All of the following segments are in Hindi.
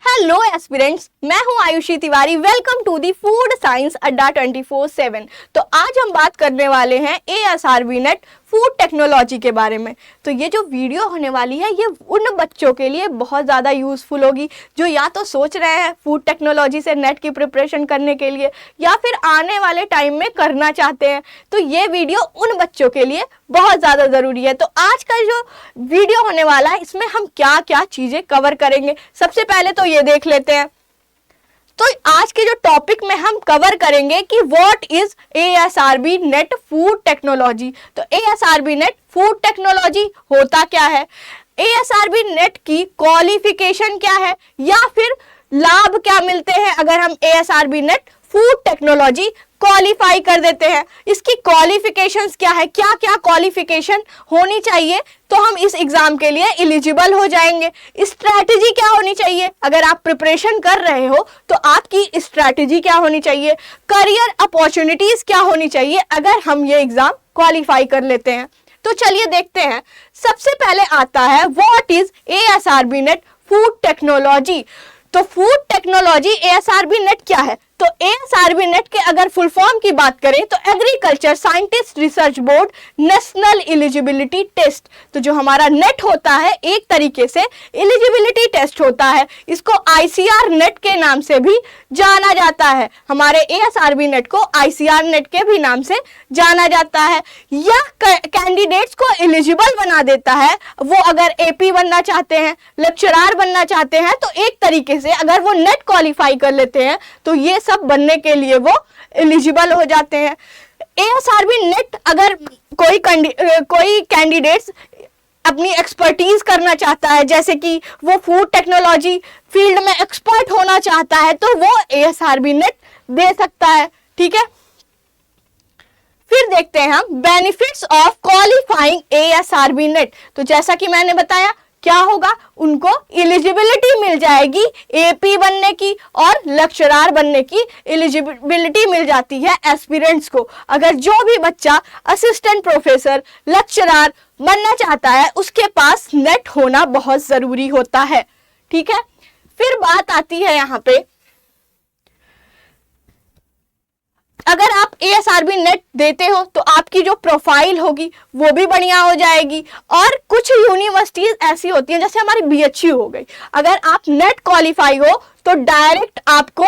हेलो एस्पिरेंट्स, मैं हूं Ayushi Tiwari. Welcome to the food science adda 24/7। तो आज हम बात करने वाले हैं ASRB नेट फूड टेक्नोलॉजी के बारे में। तो ये जो वीडियो होने वाली है ये उन बच्चों के लिए बहुत ज़्यादा यूज़फुल होगी जो या तो सोच रहे हैं फूड टेक्नोलॉजी से नेट की प्रिपरेशन करने के लिए या फिर आने वाले टाइम में करना चाहते हैं। तो ये वीडियो उन बच्चों के लिए बहुत ज़्यादा ज़रूरी है। तो आज का जो वीडियो होने वाला है इसमें हम क्या क्या चीज़ें कवर करेंगे, सबसे पहले तो ये देख लेते हैं। तो आज के जो टॉपिक में हम कवर करेंगे कि what is ASRB net food technology. तो ASRB नेट फूड टेक्नोलॉजी होता क्या है, ASRB नेट की क्वालिफिकेशन क्या है या फिर लाभ क्या मिलते हैं अगर हम ASRB net food technology qualify कर देते हैं। इसकी क्वालिफिकेशंस क्या है, क्या क्या क्वालिफिकेशन होनी चाहिए तो हम इस एग्जाम के लिए एलिजिबल हो जाएंगे। स्ट्रैटेजी क्या होनी चाहिए, अगर आप प्रिपरेशन कर रहे हो तो आपकी स्ट्रैटेजी क्या होनी चाहिए, करियर अपॉर्चुनिटीज क्या होनी चाहिए अगर हम ये एग्जाम क्वालिफाई कर लेते हैं। तो चलिए देखते हैं। सबसे पहले आता है what is ASRB net food technology. तो फूड टेक्नोलॉजी ASRB नेट क्या है, तो ASRB नेट के अगर फुल फॉर्म की बात करें तो agriculture scientist research board national eligibility test. तो जो हमारा नेट होता है एक तरीके से एलिजिबिलिटी टेस्ट होता है, इसको ICR नेट के नाम से भी जाना जाता है। हमारे ASRB नेट को ICR नेट के भी नाम से जाना जाता है। यह कैंडिडेट्स को एलिजिबल बना देता है। वो अगर AP बनना चाहते हैं, लेक्चरार बनना चाहते हैं, तो एक तरीके से अगर वो नेट क्वालिफाई कर लेते हैं तो ये सब बनने के लिए वो एलिजिबल हो जाते हैं। ASRB नेट अगर कोई कैंडिडेट्स अपनी एक्सपर्टीज करना चाहता है, जैसे कि वो फूड टेक्नोलॉजी फील्ड में एक्सपर्ट होना चाहता है, तो वो ASRB नेट दे सकता है। ठीक है, फिर देखते हैं हम benefits of qualifying ASRB net. तो जैसा कि मैंने बताया क्या होगा, उनको एलिजिबिलिटी मिल जाएगी AP बनने की और लेक्चरार बनने की एलिजिबिलिटी मिल जाती है एस्पिरेंट्स को। अगर जो भी बच्चा असिस्टेंट प्रोफेसर लेक्चरार बनना चाहता है उसके पास नेट होना बहुत जरूरी होता है। ठीक है, फिर बात आती है यहाँ पे, अगर आप ASRB नेट देते हो तो आपकी जो प्रोफाइल होगी वो भी बढ़िया हो जाएगी। और कुछ यूनिवर्सिटीज ऐसी होती हैं, जैसे हमारी BHU हो गई, अगर आप नेट क्वालिफाई हो तो डायरेक्ट आपको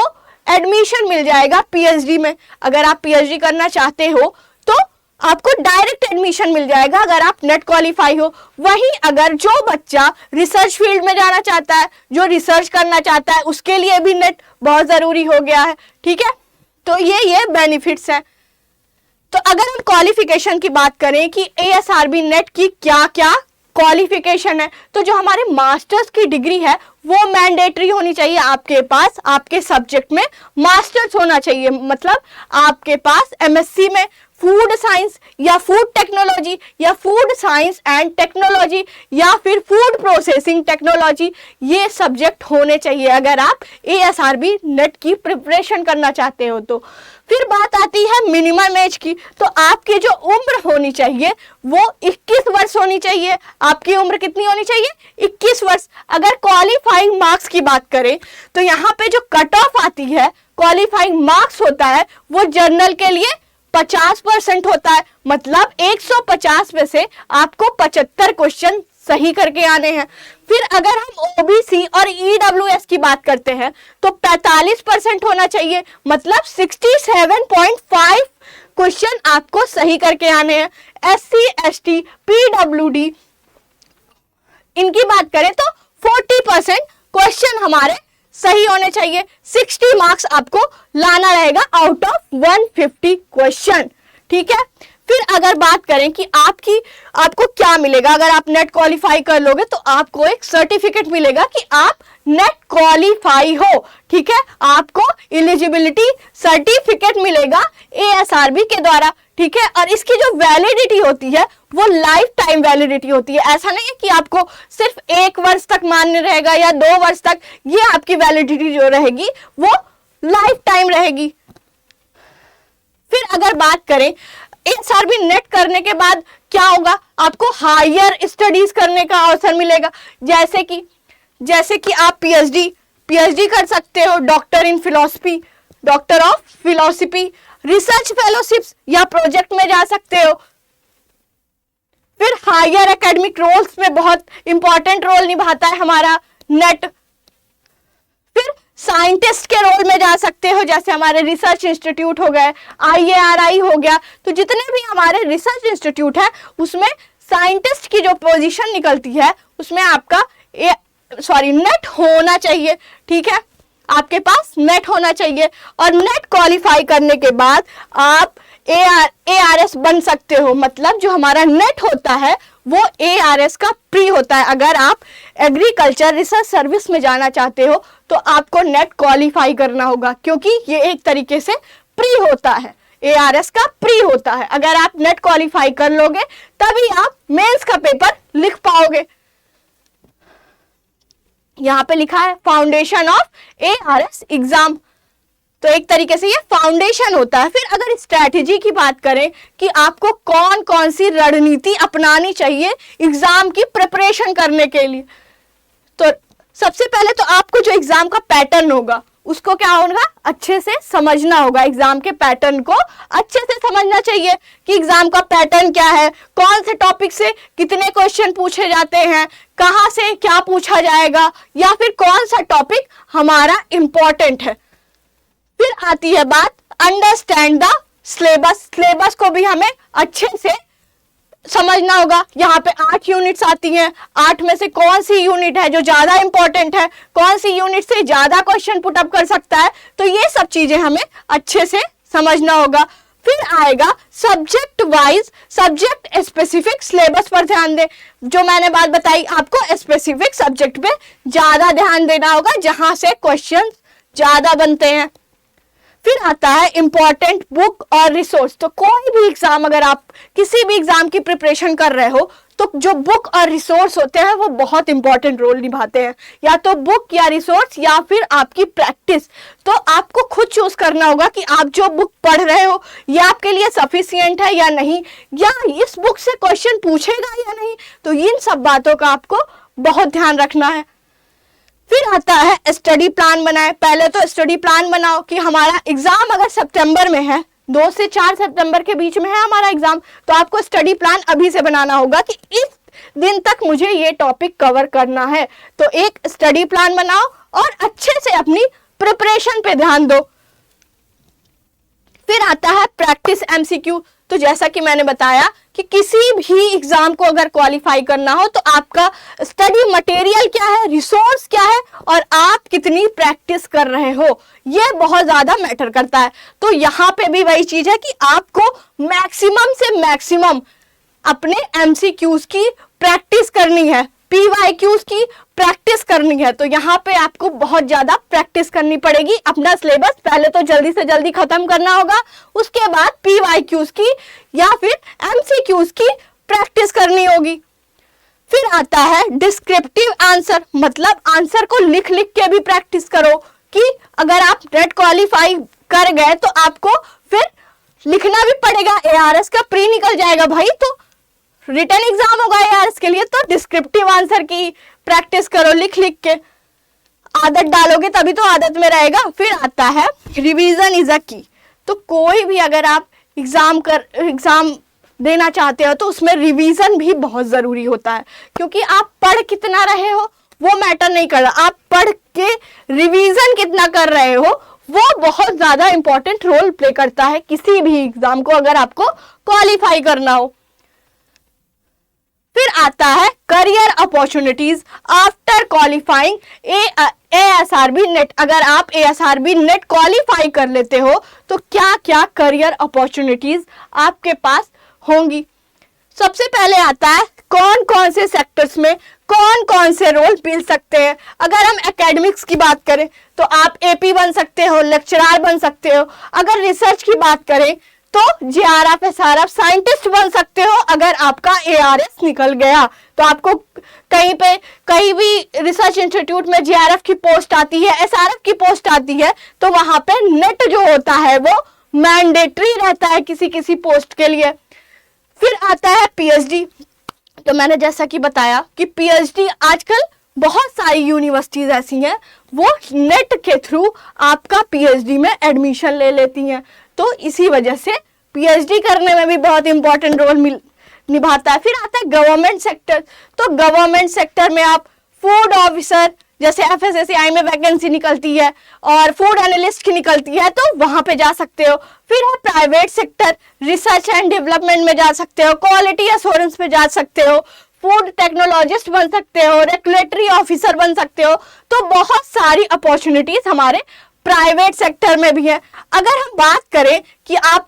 एडमिशन मिल जाएगा PhD में। अगर आप PhD करना चाहते हो तो आपको डायरेक्ट एडमिशन मिल जाएगा अगर आप नेट क्वालिफाई हो। वहीं अगर जो बच्चा रिसर्च फील्ड में जाना चाहता है, जो रिसर्च करना चाहता है, उसके लिए भी नेट बहुत जरूरी हो गया है। ठीक है, तो ये बेनिफिट्स हैं। तो अगर हम क्वालिफिकेशन की बात करें कि ASRB नेट की क्या क्या क्वालिफिकेशन है, तो जो हमारे मास्टर्स की डिग्री है वो मैंडेटरी होनी चाहिए आपके पास। आपके सब्जेक्ट में मास्टर्स होना चाहिए, मतलब आपके पास MSc में फूड साइंस या फूड टेक्नोलॉजी या फूड साइंस एंड टेक्नोलॉजी या फिर फूड प्रोसेसिंग टेक्नोलॉजी, ये सब्जेक्ट होने चाहिए अगर आप ASRB नेट की प्रिपरेशन करना चाहते हो तो। फिर बात आती है मिनिमम एज की। तो आपकी जो उम्र होनी चाहिए वो 21 वर्ष होनी चाहिए। आपकी उम्र कितनी होनी चाहिए, 21 वर्ष। अगर क्वालिफाइंग मार्क्स की बात करें तो यहाँ पे जो कट ऑफ आती है, क्वालिफाइंग मार्क्स होता है वो जर्नल के लिए 50% होता है, मतलब 150 में से आपको 75 क्वेश्चन सही करके आने हैं। फिर अगर हम OBC और EWS की बात करते हैं तो 45% होना चाहिए, मतलब 67.5 क्वेश्चन आपको सही करके आने हैं। SC ST PWD इनकी बात करें तो 40% क्वेश्चन हमारे सही होने चाहिए। 60 मार्क्स आपको लाना रहेगा आउट ऑफ 150 क्वेश्चन। ठीक है, फिर अगर बात करें कि आपको क्या मिलेगा अगर आप नेट क्वालिफाई कर लोगे, तो आपको एक सर्टिफिकेट मिलेगा कि आप नेट क्वालिफाई हो। ठीक है, आपको एलिजिबिलिटी सर्टिफिकेट मिलेगा ASRB के द्वारा। ठीक है, और इसकी जो वैलिडिटी होती है वो लाइफ टाइम वैलिडिटी होती है। ऐसा नहीं है कि आपको सिर्फ 1 वर्ष तक मान्य रहेगा या 2 वर्ष तक, ये आपकी वैलिडिटी जो रहेगी वो लाइफ टाइम रहेगी। फिर अगर बात करें ASRB नेट करने के बाद क्या होगा, आपको हायर स्टडीज करने का अवसर मिलेगा, जैसे कि आप पीएचडी कर सकते हो, doctor in philosophy, doctor of philosophy, research fellowships या प्रोजेक्ट में जा सकते हो। फिर हायर एकेडमिक रोल्स में बहुत इंपॉर्टेंट रोल निभाता है हमारा नेट। फिर साइंटिस्ट के रोल में जा सकते हो, जैसे हमारे रिसर्च इंस्टीट्यूट हो गए, IARI हो गया। तो जितने भी हमारे रिसर्च इंस्टीट्यूट है उसमें साइंटिस्ट की जो पोजीशन निकलती है उसमें आपका नेट होना चाहिए। ठीक है, आपके पास नेट होना चाहिए और नेट क्वालिफाई करने के बाद आप ARS बन सकते हो। मतलब जो हमारा नेट होता है वो ARS का प्री होता है। अगर आप एग्रीकल्चर रिसर्च सर्विस में जाना चाहते हो तो आपको नेट क्वालिफाई करना होगा, क्योंकि ये एक तरीके से प्री होता है, ARS का प्री होता है। अगर आप नेट क्वालिफाई कर लोगे तभी आप मेंस का पेपर लिख पाओगे। यहां पे लिखा है फाउंडेशन ऑफ ARS एग्जाम, तो एक तरीके से ये फाउंडेशन होता है। फिर अगर स्ट्रैटेजी की बात करें कि आपको कौन कौन सी रणनीति अपनानी चाहिए एग्जाम की प्रिपरेशन करने के लिए, तो सबसे पहले तो आपको जो एग्जाम का पैटर्न होगा उसको क्या होगा, अच्छे से समझना होगा। एग्जाम के पैटर्न को अच्छे से समझना चाहिए कि एग्जाम का पैटर्न क्या है, कौन से टॉपिक से कितने क्वेश्चन पूछे जाते हैं, कहां से क्या पूछा जाएगा, या फिर कौन सा टॉपिक हमारा इंपॉर्टेंट है। फिर आती है बात अंडरस्टैंड द सिलेबस। सिलेबस को भी हमें अच्छे से समझना होगा। यहाँ पे 8 यूनिट्स आती हैं, 8 में से कौन सी यूनिट है जो ज्यादा इंपॉर्टेंट है, कौन सी यूनिट से ज्यादा क्वेश्चन पुटअप कर सकता है, तो ये सब चीजें हमें अच्छे से समझना होगा। फिर आएगा subject wise, subject specific syllabus पर ध्यान दें। जो मैंने बात बताई, आपको स्पेसिफिक सब्जेक्ट पे ज्यादा ध्यान देना होगा जहां से क्वेश्चन ज्यादा बनते हैं। फिर आता है इंपॉर्टेंट बुक और रिसोर्स। तो कोई भी एग्जाम, अगर आप किसी भी एग्जाम की प्रिपरेशन कर रहे हो तो जो बुक और रिसोर्स होते हैं वो बहुत इंपॉर्टेंट रोल निभाते हैं। या तो बुक या रिसोर्स या फिर आपकी प्रैक्टिस। तो आपको खुद चूज करना होगा कि आप जो बुक पढ़ रहे हो ये आपके लिए सफिशिएंट है या नहीं, या इस बुक से क्वेश्चन पूछेगा या नहीं। तो इन सब बातों का आपको बहुत ध्यान रखना है। फिर आता है स्टडी प्लान बनाए। पहले तो स्टडी प्लान बनाओ कि हमारा एग्जाम अगर सितंबर में है, 2 से 4 सितंबर के बीच में है हमारा एग्जाम, तो आपको स्टडी प्लान अभी से बनाना होगा कि इस दिन तक मुझे ये टॉपिक कवर करना है। तो एक स्टडी प्लान बनाओ और अच्छे से अपनी प्रिपरेशन पे ध्यान दो। फिर आता है प्रैक्टिस MCQ। तो जैसा कि मैंने बताया कि किसी भी एग्जाम को अगर क्वालिफाई करना हो तो आपका स्टडी मटेरियल क्या है, रिसोर्स क्या है और आप कितनी प्रैक्टिस कर रहे हो, ये बहुत ज्यादा मैटर करता है। तो यहाँ पे भी वही चीज है कि आपको मैक्सिमम से मैक्सिमम अपने MCQs की प्रैक्टिस करनी है, PYQs की प्रैक्टिस करनी है। तो यहाँ पे आपको बहुत ज्यादा प्रैक्टिस करनी पड़ेगी। अपना सिलेबस पहले तो जल्दी से जल्दी खत्म करना होगा, उसके बाद PYQs की या फिर MCQs की प्रैक्टिस करनी होगी। फिर आता है डिस्क्रिप्टिव आंसर, मतलब आंसर को लिख लिख के भी प्रैक्टिस करो कि अगर आप नेट क्वालिफाई कर गए तो आपको फिर लिखना भी पड़ेगा। ARS का प्री निकल जाएगा भाई, तो रिटन एग्जाम होगा ARS के लिए, तो डिस्क्रिप्टिव आंसर की प्रैक्टिस करो लिख लिख के। आदत डालोगे तभी तो आदत में रहेगा। फिर आता है रिवीजन इज अ की। तो कोई भी अगर आप एग्जाम देना चाहते हो तो उसमें रिवीजन भी बहुत जरूरी होता है, क्योंकि आप पढ़ कितना रहे हो वो मैटर नहीं कर रहा, आप पढ़ के रिवीजन कितना कर रहे हो वो बहुत ज्यादा इंपॉर्टेंट रोल प्ले करता है किसी भी एग्जाम को अगर आपको क्वालिफाई करना हो। फिर आता है career opportunities after qualifying ASRB net. अगर आप ASRB नेट क्वालिफाई कर लेते हो तो क्या क्या करियर अपॉर्चुनिटीज आपके पास होंगी। सबसे पहले आता है कौन कौन से सेक्टर्स में कौन कौन से रोल मिल सकते हैं। अगर हम एकेडमिक्स की बात करें तो आप AP बन सकते हो, लेक्चरर बन सकते हो। अगर रिसर्च की बात करें तो JRF SRF साइंटिस्ट बन सकते हो। अगर आपका ARS निकल गया तो आपको कहीं भी रिसर्च इंस्टीट्यूट में JRF की पोस्ट आती है, SRF की पोस्ट आती है, तो वहां पे नेट जो होता है वो मैंडेटरी रहता है किसी किसी पोस्ट के लिए। फिर आता है PhD। तो मैंने जैसा कि बताया कि PhD आजकल बहुत सारी यूनिवर्सिटीज ऐसी हैं वो नेट के थ्रू आपका पीएचडी में एडमिशन ले लेती हैं। तो इसी वजह से पीएचडी करने में भी बहुत इंपॉर्टेंट रोल निभाता है। फिर आता है गवर्नमेंट सेक्टर। तो गवर्नमेंट सेक्टर में आप फूड ऑफिसर, जैसे एफएसएसएआई में वैकेंसी निकलती है और फूड एनालिस्ट की निकलती है, तो वहां पे जा सकते हो। फिर है private sector, research and development में जा सकते हो, क्वालिटी एश्योरेंस में जा सकते हो, फूड टेक्नोलॉजिस्ट बन सकते हो, रेगुलेटरी ऑफिसर बन सकते हो। तो बहुत सारी अपॉर्चुनिटीज हमारे प्राइवेट सेक्टर में भी है। अगर हम बात करें कि आप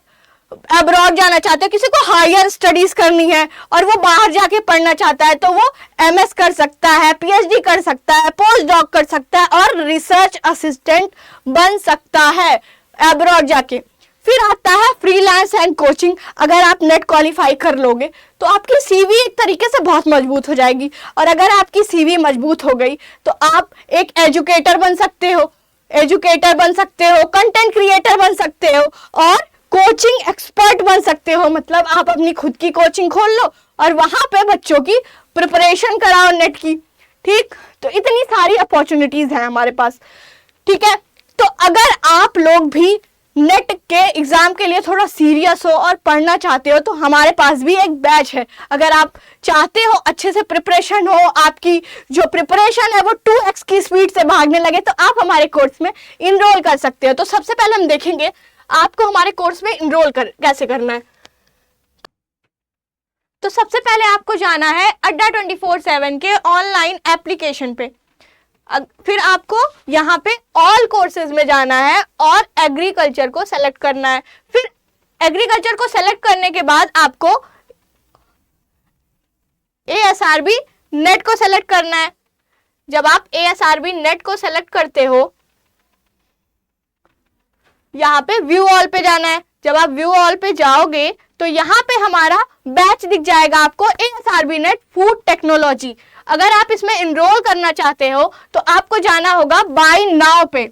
अब्रॉड जाना चाहते हो, किसी को हायर स्टडीज करनी है और वो बाहर जाके पढ़ना चाहता है, तो वो एमएस कर सकता है, पीएचडी कर सकता है, पोस्ट डॉक कर सकता है और रिसर्च असिस्टेंट बन सकता है अब्रॉड जाके। फिर आता है फ्रीलांस एंड कोचिंग। अगर आप नेट क्वालिफाई कर लोगे तो आपकी सीवी एक तरीके से बहुत मजबूत हो जाएगी, और अगर आपकी सीवी मजबूत हो गई तो आप एक एजुकेटर बन सकते हो, कंटेंट क्रिएटर बन सकते हो और कोचिंग एक्सपर्ट बन सकते हो। मतलब आप अपनी खुद की कोचिंग खोल लो और वहां पे बच्चों की प्रिपरेशन कराओ नेट की। ठीक, तो इतनी सारी अपॉर्चुनिटीज हैं हमारे पास। ठीक है, तो अगर आप लोग भी नेट के एग्जाम के लिए थोड़ा सीरियस हो और पढ़ना चाहते हो, तो हमारे पास भी एक बैच है। अगर आप चाहते हो अच्छे से प्रिपरेशन हो, आपकी जो प्रिपरेशन है वो 2x की स्पीड से भागने लगे, तो आप हमारे कोर्स में इनरोल कर सकते हो। तो सबसे पहले हम देखेंगे आपको हमारे कोर्स में इनरोल कैसे करना है। तो सबसे पहले आपको जाना है अड्डा 24/7 के ऑनलाइन एप्लीकेशन पे। फिर आपको यहाँ पे ऑल कोर्सेज में जाना है और एग्रीकल्चर को सेलेक्ट करना है। फिर एग्रीकल्चर को सेलेक्ट करने के बाद आपको एएसआरबी नेट को सेलेक्ट करना है। जब आप एएसआरबी नेट को सेलेक्ट करते हो, यहाँ पे व्यू ऑल पे जाना है। जब आप व्यू ऑल पे जाओगे तो यहाँ पे हमारा बैच दिख जाएगा आपको, एएसआरबी नेट फूड टेक्नोलॉजी। अगर आप इसमें इनरोल करना चाहते हो तो आपको जाना होगा बाय नाउ पे।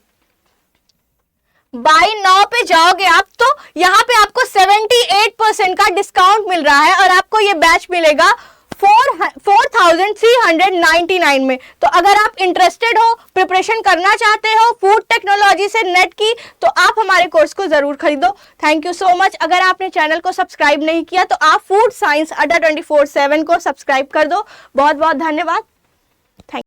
बाय नाउ पे जाओगे आप तो यहाँ पे आपको 78% का डिस्काउंट मिल रहा है और आपको ये बैच मिलेगा 4399 में। तो अगर आप इंटरेस्टेड हो, प्रिपरेशन करना चाहते हो फूड टेक्नोलॉजी से नेट की, तो आप हमारे कोर्स को जरूर खरीदो। Thank you so much. अगर आपने चैनल को सब्सक्राइब नहीं किया तो आप फूड साइंस अड्डा 24/7 को सब्सक्राइब कर दो। बहुत बहुत धन्यवाद।